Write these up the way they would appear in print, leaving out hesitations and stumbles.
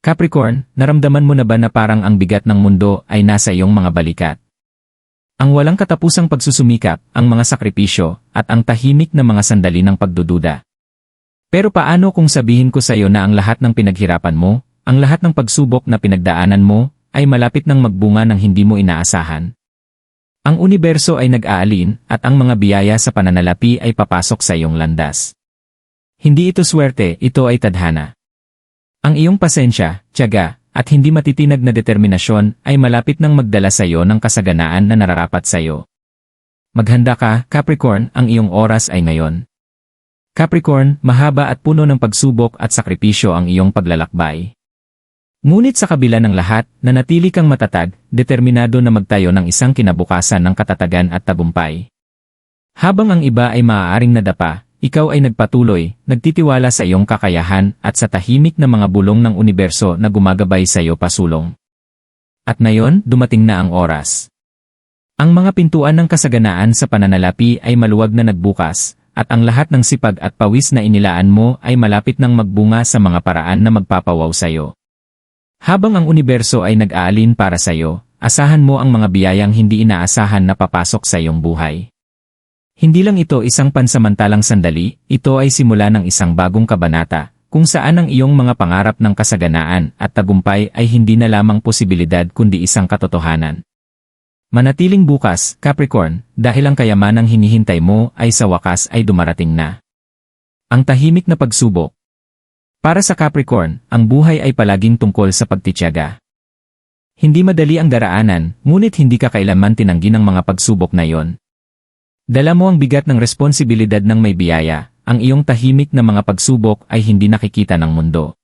Capricorn, naramdaman mo na ba na parang ang bigat ng mundo ay nasa iyong mga balikat? Ang walang katapusang pagsusumikap, ang mga sakripisyo, at ang tahimik na mga sandali ng pagdududa. Pero paano kung sabihin ko sa iyo na ang lahat ng pinaghirapan mo, ang lahat ng pagsubok na pinagdaanan mo, ay malapit ng magbunga ng hindi mo inaasahan? Ang universo ay nag-aalin, at ang mga biyaya sa pananalapi ay papasok sa iyong landas. Hindi ito swerte, ito ay tadhana. Ang iyong pasensya, tiyaga, at hindi matitinag na determinasyon ay malapit nang magdala sa iyo ng kasaganaan na nararapat sa iyo. Maghanda ka, Capricorn, ang iyong oras ay ngayon. Capricorn, mahaba at puno ng pagsubok at sakripisyo ang iyong paglalakbay. Ngunit sa kabila ng lahat, nanatili kang matatag, determinado na magtayo ng isang kinabukasan ng katatagan at tagumpay. Habang ang iba ay maaaring nadapa, ikaw ay nagpatuloy, nagtitiwala sa iyong kakayahan at sa tahimik na mga bulong ng universo na gumagabay sa iyo pasulong. At ngayon, dumating na ang oras. Ang mga pintuan ng kasaganaan sa pananalapi ay maluwag na nagbukas, at ang lahat ng sipag at pawis na inilaan mo ay malapit nang magbunga sa mga paraan na magpapawaw sa iyo. Habang ang universo ay nag-aalin para sa iyo, asahan mo ang mga biyayang hindi inaasahan na papasok sa iyong buhay. Hindi lang ito isang pansamantalang sandali, ito ay simula ng isang bagong kabanata, kung saan ang iyong mga pangarap ng kasaganaan at tagumpay ay hindi na lamang posibilidad kundi isang katotohanan. Manatiling bukas, Capricorn, dahil ang kayamanang hinihintay mo ay sa wakas ay dumarating na. Ang tahimik na pagsubok. Para sa Capricorn, ang buhay ay palaging tungkol sa pagtitiyaga. Hindi madali ang daraanan, ngunit hindi ka kailanman tinanggi ng mga pagsubok na iyon. Dala mo ang bigat ng responsibilidad ng may biyaya, ang iyong tahimik na mga pagsubok ay hindi nakikita ng mundo.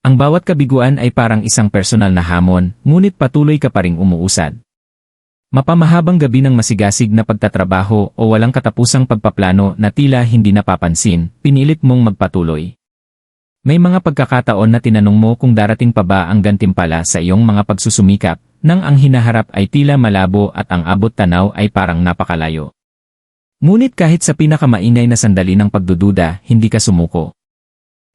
Ang bawat kabiguan ay parang isang personal na hamon, ngunit patuloy ka pa ring umuusad. Mapamahabang gabi ng masigasig na pagtatrabaho o walang katapusang pagpaplano na tila hindi napapansin, pinilit mong magpatuloy. May mga pagkakataon na tinanong mo kung darating pa ba ang gantimpala sa iyong mga pagsusumikap, nang ang hinaharap ay tila malabo at ang abot tanaw ay parang napakalayo. Ngunit kahit sa pinakamaingay na sandali ng pagdududa, hindi ka sumuko.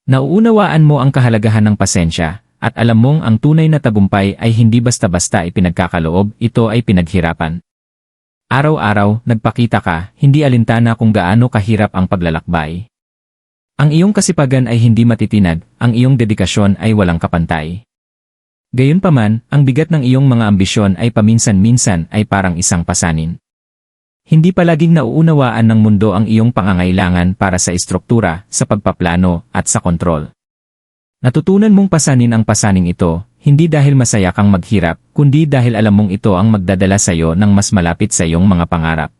Nauunawaan mo ang kahalagahan ng pasensya, at alam mong ang tunay na tagumpay ay hindi basta-basta ipinagkakaloob, ito ay pinaghirapan. Araw-araw, nagpakita ka, hindi alintana kung gaano kahirap ang paglalakbay. Ang iyong kasipagan ay hindi matitinag, ang iyong dedikasyon ay walang kapantay. Gayunpaman, ang bigat ng iyong mga ambisyon ay paminsan-minsan ay parang isang pasanin. Hindi palaging nauunawaan ng mundo ang iyong pangangailangan para sa istruktura, sa pagpaplano, at sa kontrol. Natutunan mong pasanin ang pasaning ito, hindi dahil masaya kang maghirap, kundi dahil alam mong ito ang magdadala sa iyo ng mas malapit sa iyong mga pangarap.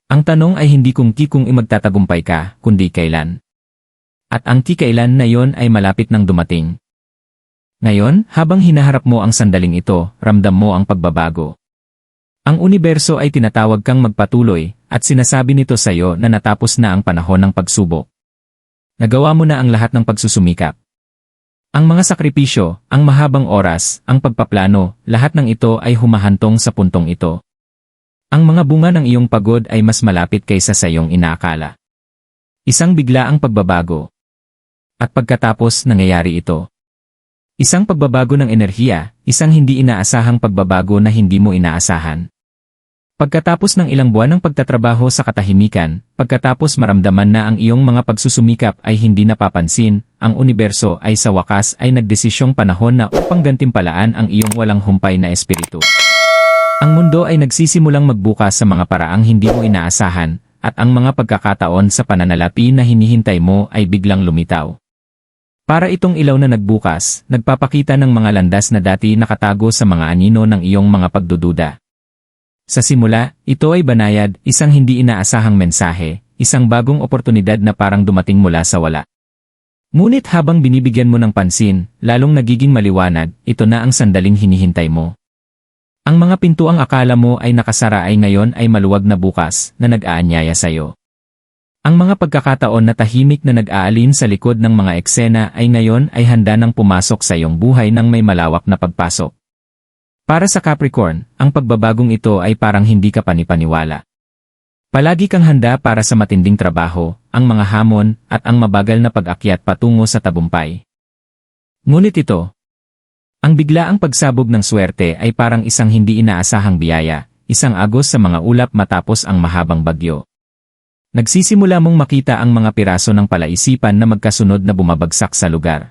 Ang tanong ay hindi kung magtatagumpay ka, kundi kailan. At ang kailan na yon ay malapit nang dumating. Ngayon, habang hinaharap mo ang sandaling ito, ramdam mo ang pagbabago. Ang universo ay tinatawag kang magpatuloy, at sinasabi nito sa iyo na natapos na ang panahon ng pagsubok. Nagawa mo na ang lahat ng pagsusumikap. Ang mga sakripisyo, ang mahabang oras, ang pagpaplano, lahat ng ito ay humahantong sa puntong ito. Ang mga bunga ng iyong pagod ay mas malapit kaysa sa iyong inaakala. Isang biglaang pagbabago. At pagkatapos nangyayari ito. Isang pagbabago ng enerhiya, isang hindi inaasahang pagbabago na hindi mo inaasahan. Pagkatapos ng ilang buwan ng pagtatrabaho sa katahimikan, pagkatapos maramdaman na ang iyong mga pagsusumikap ay hindi napapansin, ang universo ay sa wakas ay nagdesisyong panahon na upang gantimpalaan ang iyong walang humpay na espiritu. Ang mundo ay nagsisimulang magbukas sa mga paraang hindi mo inaasahan, at ang mga pagkakataon sa pananalapi na hinihintay mo ay biglang lumitaw. Para itong ilaw na nagbukas, nagpapakita ng mga landas na dati nakatago sa mga anino ng iyong mga pagdududa. Sa simula, ito ay banayad, isang hindi inaasahang mensahe, isang bagong oportunidad na parang dumating mula sa wala. Ngunit habang binibigyan mo ng pansin, lalong nagiging maliwanag, ito na ang sandaling hinihintay mo. Ang mga pintuang akala mo ay nakasara ay ngayon ay maluwag na bukas, na nag-aanyaya sa iyo. Ang mga pagkakataon na tahimik na nag-aalin sa likod ng mga eksena ay ngayon ay handa nang pumasok sa iyong buhay ng may malawak na pagpasok. Para sa Capricorn, ang pagbabagong ito ay parang hindi ka panipaniwala. Palagi kang handa para sa matinding trabaho, ang mga hamon, at ang mabagal na pag-akyat patungo sa tagumpay. Ngunit ito, Ang biglaang pagsabog ng swerte ay parang isang hindi inaasahang biyaya, isang agos sa mga ulap matapos ang mahabang bagyo. Nagsisimula mong makita ang mga piraso ng palaisipan na magkasunod na bumabagsak sa lugar.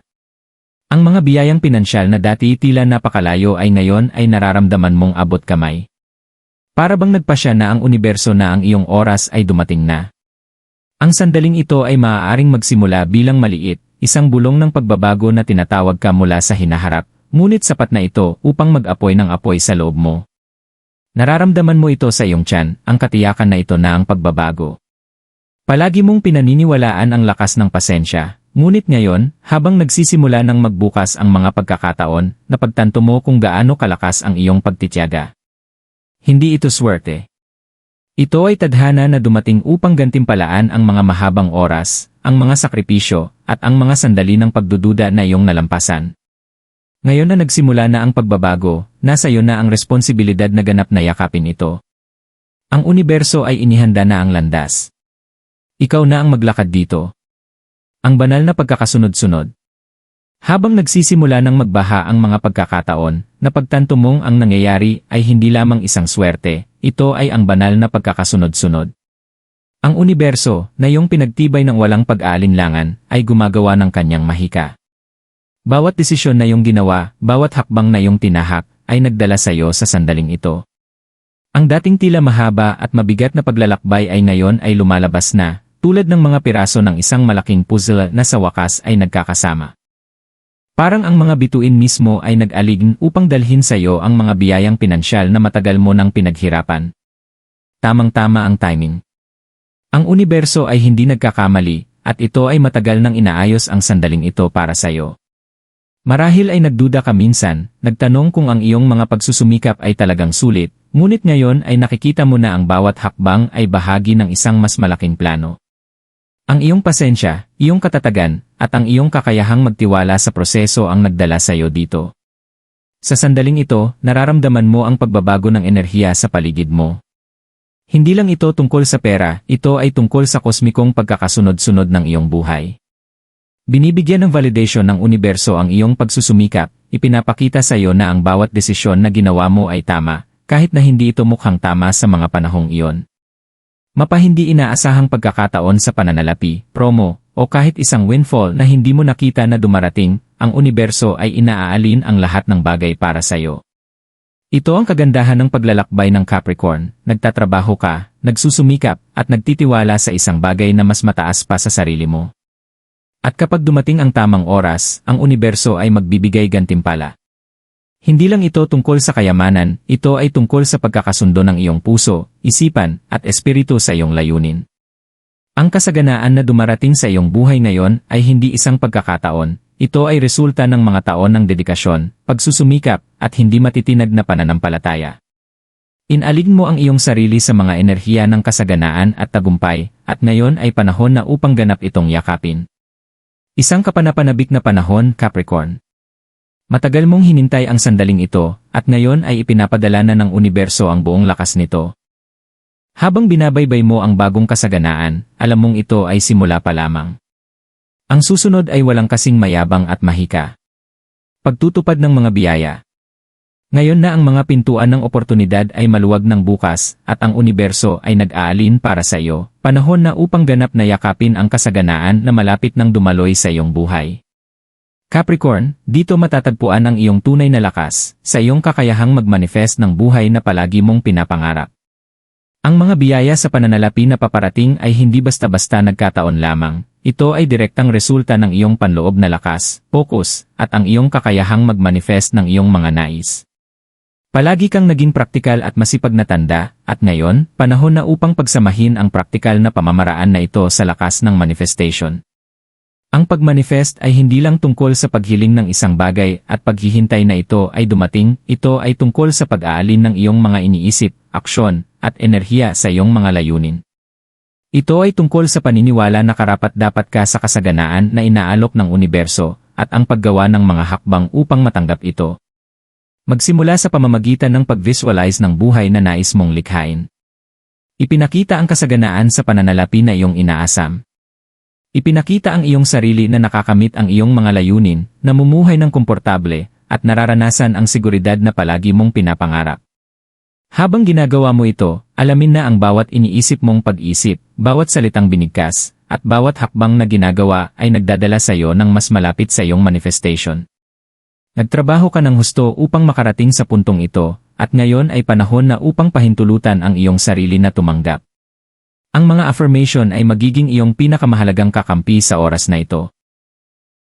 Ang mga biyayang pinansyal na dati tila napakalayo ay ngayon ay nararamdaman mong abot kamay. Para bang nagpasya na ang universo na ang iyong oras ay dumating na. Ang sandaling ito ay maaaring magsimula bilang maliit, isang bulong ng pagbabago na tinatawag ka mula sa hinaharap, ngunit sapat na ito upang mag-apoy ng apoy sa loob mo. Nararamdaman mo ito sa iyong tiyan, ang katiyakan na ito na ang pagbabago. Palagi mong pinaniniwalaan ang lakas ng pasensya, ngunit ngayon, habang nagsisimula ng magbukas ang mga pagkakataon, napagtanto mo kung gaano kalakas ang iyong pagtitiyaga. Hindi ito swerte. Ito ay tadhana na dumating upang gantimpalaan ang mga mahabang oras, ang mga sakripisyo, at ang mga sandali ng pagdududa na iyong nalampasan. Ngayon na nagsimula na ang pagbabago, nasa iyo na ang responsibilidad na ganap na yakapin ito. Ang universo ay inihanda na ang landas. Ikaw na ang maglakad dito. Ang banal na pagkakasunod-sunod. Habang nagsisimula ng magbaha ang mga pagkakataon, napagtanto mong ang nangyayari ay hindi lamang isang swerte, ito ay ang banal na pagkakasunod-sunod. Ang universo, na iyong pinagtibay ng walang pag-aalinlangan, ay gumagawa ng kanyang mahika. Bawat desisyon na iyong ginawa, bawat hakbang na iyong tinahak, ay nagdala sa iyo sa sandaling ito. Ang dating tila mahaba at mabigat na paglalakbay ay ngayon ay lumalabas na, tulad ng mga piraso ng isang malaking puzzle na sa wakas ay nagkakasama. Parang ang mga bituin mismo ay nag-align upang dalhin sa iyo ang mga biyayang pinansyal na matagal mo nang pinaghirapan. Tamang-tama ang timing. Ang universo ay hindi nagkakamali, at ito ay matagal nang inaayos ang sandaling ito para sa iyo. Marahil ay nagduda ka minsan, nagtanong kung ang iyong mga pagsusumikap ay talagang sulit, ngunit ngayon ay nakikita mo na ang bawat hakbang ay bahagi ng isang mas malaking plano. Ang iyong pasensya, iyong katatagan, at ang iyong kakayahang magtiwala sa proseso ang nagdala sa iyo dito. Sa sandaling ito, nararamdaman mo ang pagbabago ng enerhiya sa paligid mo. Hindi lang ito tungkol sa pera, ito ay tungkol sa kosmikong pagkakasunod-sunod ng iyong buhay. Binibigyan ng validation ng universo ang iyong pagsusumikap, ipinapakita sa iyo na ang bawat desisyon na ginawa mo ay tama, kahit na hindi ito mukhang tama sa mga panahong iyon. Mapahindi inaasahang pagkakataon sa pananalapi, promo, o kahit isang windfall na hindi mo nakita na dumarating, ang universo ay inaaalin ang lahat ng bagay para sa iyo. Ito ang kagandahan ng paglalakbay ng Capricorn, nagtatrabaho ka, nagsusumikap, at nagtitiwala sa isang bagay na mas mataas pa sa sarili mo. At kapag dumating ang tamang oras, ang universo ay magbibigay gantimpala. Hindi lang ito tungkol sa kayamanan, ito ay tungkol sa pagkakasundo ng iyong puso, isipan, at espiritu sa iyong layunin. Ang kasaganaan na dumarating sa iyong buhay ngayon ay hindi isang pagkakataon, ito ay resulta ng mga taon ng dedikasyon, pagsusumikap, at hindi matitinag na pananampalataya. Inalign mo ang iyong sarili sa mga enerhiya ng kasaganaan at tagumpay, at ngayon ay panahon na upang ganap itong yakapin. Isang kapanapanabik na panahon, Capricorn. Matagal mong hinintay ang sandaling ito, at ngayon ay ipinapadala na ng universo ang buong lakas nito. Habang binabaybay mo ang bagong kasaganaan, alam mong ito ay simula pa lamang. Ang susunod ay walang kasing mayabang at mahika. Pagtutupad ng mga biyaya. Ngayon na ang mga pintuan ng oportunidad ay maluwag ng bukas, at ang universo ay nag-aalin para sa iyo, panahon na upang ganap na yakapin ang kasaganaan na malapit nang dumaloy sa iyong buhay. Capricorn, dito matatagpuan ang iyong tunay na lakas, sa iyong kakayahang mag-manifest ng buhay na palagi mong pinapangarap. Ang mga biyaya sa pananalapi na paparating ay hindi basta-basta nagkataon lamang, ito ay direktang resulta ng iyong panloob na lakas, focus, at ang iyong kakayahang mag-manifest ng iyong mga nais. Palagi kang naging praktikal at masipag na tanda, at ngayon, panahon na upang pagsamahin ang praktikal na pamamaraan na ito sa lakas ng manifestation. Ang pag-manifest ay hindi lang tungkol sa paghiling ng isang bagay at paghihintay na ito ay dumating, ito ay tungkol sa pag-aalin ng iyong mga iniisip, aksyon, at enerhiya sa iyong mga layunin. Ito ay tungkol sa paniniwala na karapat-dapat ka sa kasaganaan na inaalok ng universo, at ang paggawa ng mga hakbang upang matanggap ito. Magsimula sa pamamagitan ng pag-visualize ng buhay na nais mong likhain. Ipinakita ang kasaganaan sa pananalapi na iyong inaasam. Ipinakita ang iyong sarili na nakakamit ang iyong mga layunin, namumuhay ng komportable, at nararanasan ang seguridad na palagi mong pinapangarap. Habang ginagawa mo ito, alamin na ang bawat iniisip mong pag-isip, bawat salitang binigkas, at bawat hakbang na ginagawa ay nagdadala sa iyo ng mas malapit sa iyong manifestation. Nagtrabaho ka ng husto upang makarating sa puntong ito, at ngayon ay panahon na upang pahintulutan ang iyong sarili na tumanggap. Ang mga affirmation ay magiging iyong pinakamahalagang kakampi sa oras na ito.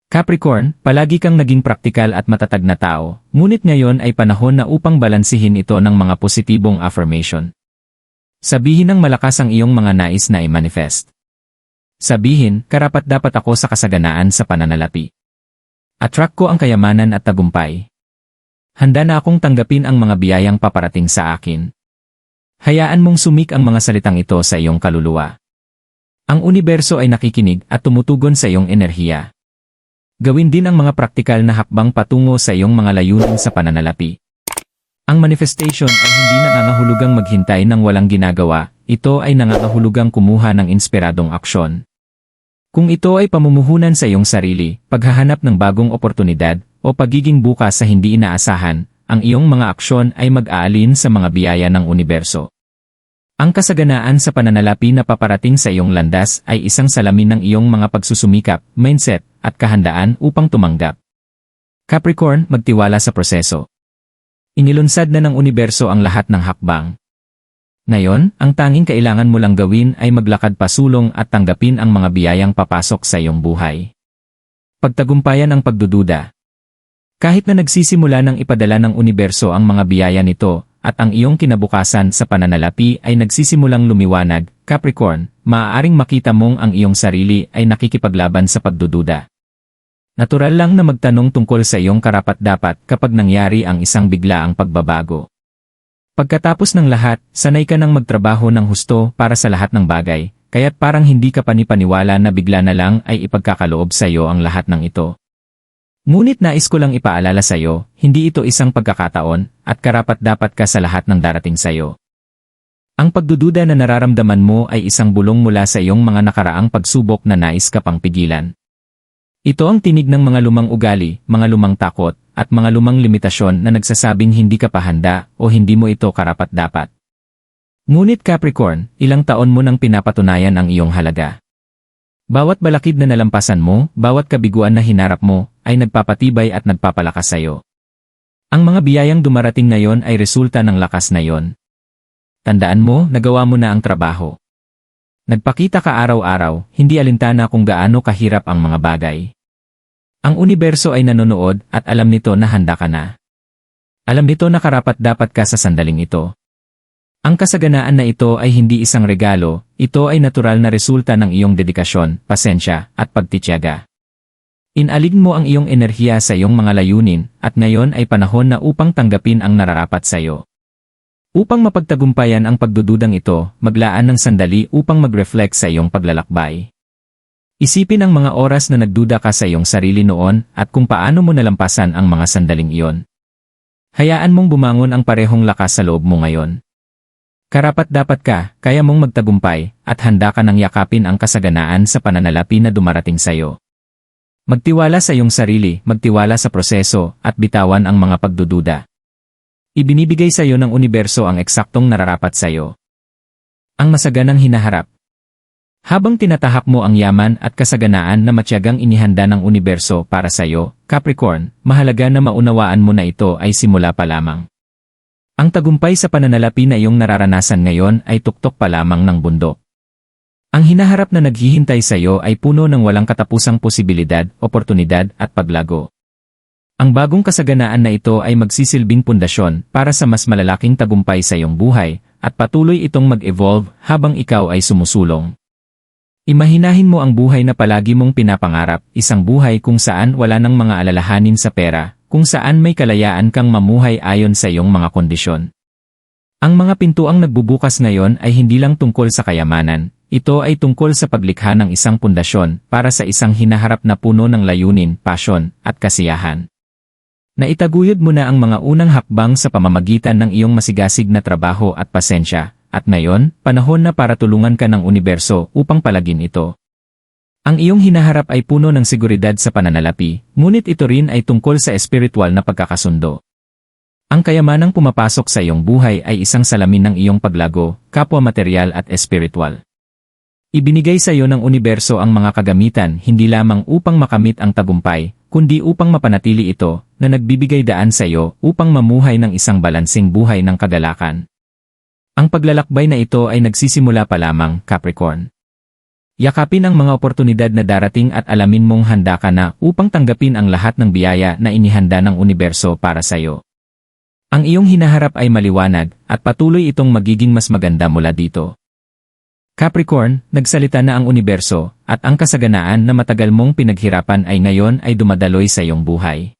Capricorn, palagi kang naging praktikal at matatag na tao, ngunit ngayon ay panahon na upang balansihin ito ng mga positibong affirmation. Sabihin ng malakas ang iyong mga nais na i-manifest. Sabihin, karapat-dapat ako sa kasaganaan sa pananalapi. Attract ko ang kayamanan at tagumpay. Handa na akong tanggapin ang mga biyayang paparating sa akin. Hayaan mong sumik ang mga salitang ito sa iyong kaluluwa. Ang universo ay nakikinig at tumutugon sa iyong enerhiya. Gawin din ang mga praktikal na hakbang patungo sa iyong mga layunin sa pananalapi. Ang manifestation ay hindi nangangahulugang maghintay ng walang ginagawa, ito ay nangangahulugang kumuha ng inspiradong aksyon. Kung ito ay pamumuhunan sa iyong sarili, paghahanap ng bagong oportunidad, o pagiging bukas sa hindi inaasahan, ang iyong mga aksyon ay mag-aalin sa mga biyaya ng universo. Ang kasaganaan sa pananalapi na paparating sa iyong landas ay isang salamin ng iyong mga pagsusumikap, mindset, at kahandaan upang tumanggap. Capricorn, magtiwala sa proseso. Inilunsad na ng universo ang lahat ng hakbang. Ngayon, ang tanging kailangan mo lang gawin ay maglakad pasulong at tanggapin ang mga biyayang papasok sa iyong buhay. Pagtagumpayan ang pagdududa. Kahit na nagsisimula ng ipadala ng universo ang mga biyaya nito, at ang iyong kinabukasan sa pananalapi ay nagsisimulang lumiwanag, Capricorn, maaaring makita mong ang iyong sarili ay nakikipaglaban sa pagdududa. Natural lang na magtanong tungkol sa iyong karapat-dapat kapag nangyari ang isang biglaang pagbabago. Pagkatapos ng lahat, sanay ka nang magtrabaho ng husto para sa lahat ng bagay, kaya't parang hindi ka panipaniwala na bigla na lang ay ipagkakaloob sa iyo ang lahat ng ito. Ngunit nais ko lang ipaalala sa iyo, hindi ito isang pagkakataon, at karapat-dapat ka sa lahat ng darating sa iyo. Ang pagdududa na nararamdaman mo ay isang bulong mula sa iyong mga nakaraang pagsubok na nais ka pang pigilan. Ito ang tinig ng mga lumang ugali, mga lumang takot, at mga lumang limitasyon na nagsasabing hindi ka pa handa o hindi mo ito karapat-dapat. Ngunit Capricorn, ilang taon mo nang pinapatunayan ang iyong halaga. Bawat balakid na nalampasan mo, bawat kabiguan na hinarap mo, ay nagpapatibay at nagpapalakas sa iyo. Ang mga biyayang dumarating ngayon ay resulta ng lakas na iyon. Tandaan mo, nagawa mo na ang trabaho. Nagpakita ka araw-araw, hindi alintana kung gaano kahirap ang mga bagay. Ang universo ay nanonood at alam nito na handa ka na. Alam nito na karapat-dapat ka sa sandaling ito. Ang kasaganaan na ito ay hindi isang regalo, ito ay natural na resulta ng iyong dedikasyon, pasensya, at pagtitiyaga. Inalig mo ang iyong enerhiya sa iyong mga layunin, at ngayon ay panahon na upang tanggapin ang nararapat sa iyo. Upang mapagtagumpayan ang pagdududang ito, maglaan ng sandali upang mag-reflect sa iyong paglalakbay. Isipin ang mga oras na nagduda ka sa iyong sarili noon at kung paano mo nalampasan ang mga sandaling iyon. Hayaan mong bumangon ang parehong lakas sa loob mo ngayon. Karapat-dapat ka, kaya mong magtagumpay, at handa ka nang yakapin ang kasaganaan sa pananalapi na dumarating sa iyo. Magtiwala sa iyong sarili, magtiwala sa proseso, at bitawan ang mga pagdududa. Ibinibigay sa iyo ng universo ang eksaktong nararapat sa iyo. Ang masaganang hinaharap. Habang tinatahak mo ang yaman at kasaganaan na matyagang inihanda ng universo para sa iyo, Capricorn, mahalaga na maunawaan mo na ito ay simula pa lamang. Ang tagumpay sa pananalapi na iyong nararanasan ngayon ay tuktok pa lamang ng bundok. Ang hinaharap na naghihintay sa iyo ay puno ng walang katapusang posibilidad, oportunidad at paglago. Ang bagong kasaganaan na ito ay magsisilbing pundasyon para sa mas malalaking tagumpay sa iyong buhay, at patuloy itong mag-evolve habang ikaw ay sumusulong. Imahinahin mo ang buhay na palagi mong pinapangarap, isang buhay kung saan wala nang mga alalahanin sa pera, kung saan may kalayaan kang mamuhay ayon sa iyong mga kondisyon. Ang mga pintuang nagbubukas ngayon ay hindi lang tungkol sa kayamanan, ito ay tungkol sa paglikha ng isang pundasyon para sa isang hinaharap na puno ng layunin, pasyon, at kasiyahan. Naitaguyod mo na ang mga unang hakbang sa pamamagitan ng iyong masigasig na trabaho at pasensya, at ngayon, panahon na para tulungan ka ng universo upang palagin ito. Ang iyong hinaharap ay puno ng seguridad sa pananalapi, ngunit ito rin ay tungkol sa espiritual na pagkakasundo. Ang kayamanang pumapasok sa iyong buhay ay isang salamin ng iyong paglago, kapwa material at espiritual. Ibinigay sa iyo ng universo ang mga kagamitan hindi lamang upang makamit ang tagumpay, kundi upang mapanatili ito, na nagbibigay daan sa iyo upang mamuhay ng isang balansing buhay ng kagalakan. Ang paglalakbay na ito ay nagsisimula pa lamang, Capricorn. Yakapin ang mga oportunidad na darating at alamin mong handa ka na upang tanggapin ang lahat ng biyaya na inihanda ng universo para sa iyo. Ang iyong hinaharap ay maliwanag at patuloy itong magiging mas maganda mula dito. Capricorn, nagsalita na ang universo at ang kasaganaan na matagal mong pinaghirapan ay ngayon ay dumadaloy sa iyong buhay.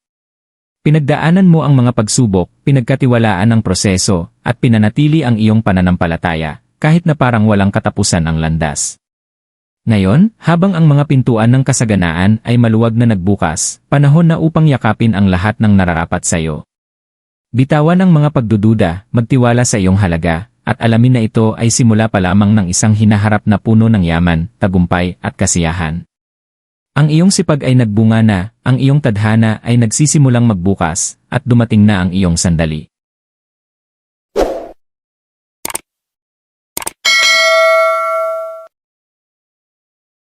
Pinagdaanan mo ang mga pagsubok, pinagkatiwalaan ang proseso, at pinanatili ang iyong pananampalataya, kahit na parang walang katapusan ang landas. Ngayon, habang ang mga pintuan ng kasaganaan ay maluwag na nagbukas, panahon na upang yakapin ang lahat ng nararapat sa iyo. Bitawan ang mga pagdududa, magtiwala sa iyong halaga, at alamin na ito ay simula pa lamang ng isang hinaharap na puno ng yaman, tagumpay, at kasiyahan. Ang iyong sipag ay nagbunga na, ang iyong tadhana ay nagsisimulang magbukas, at dumating na ang iyong sandali.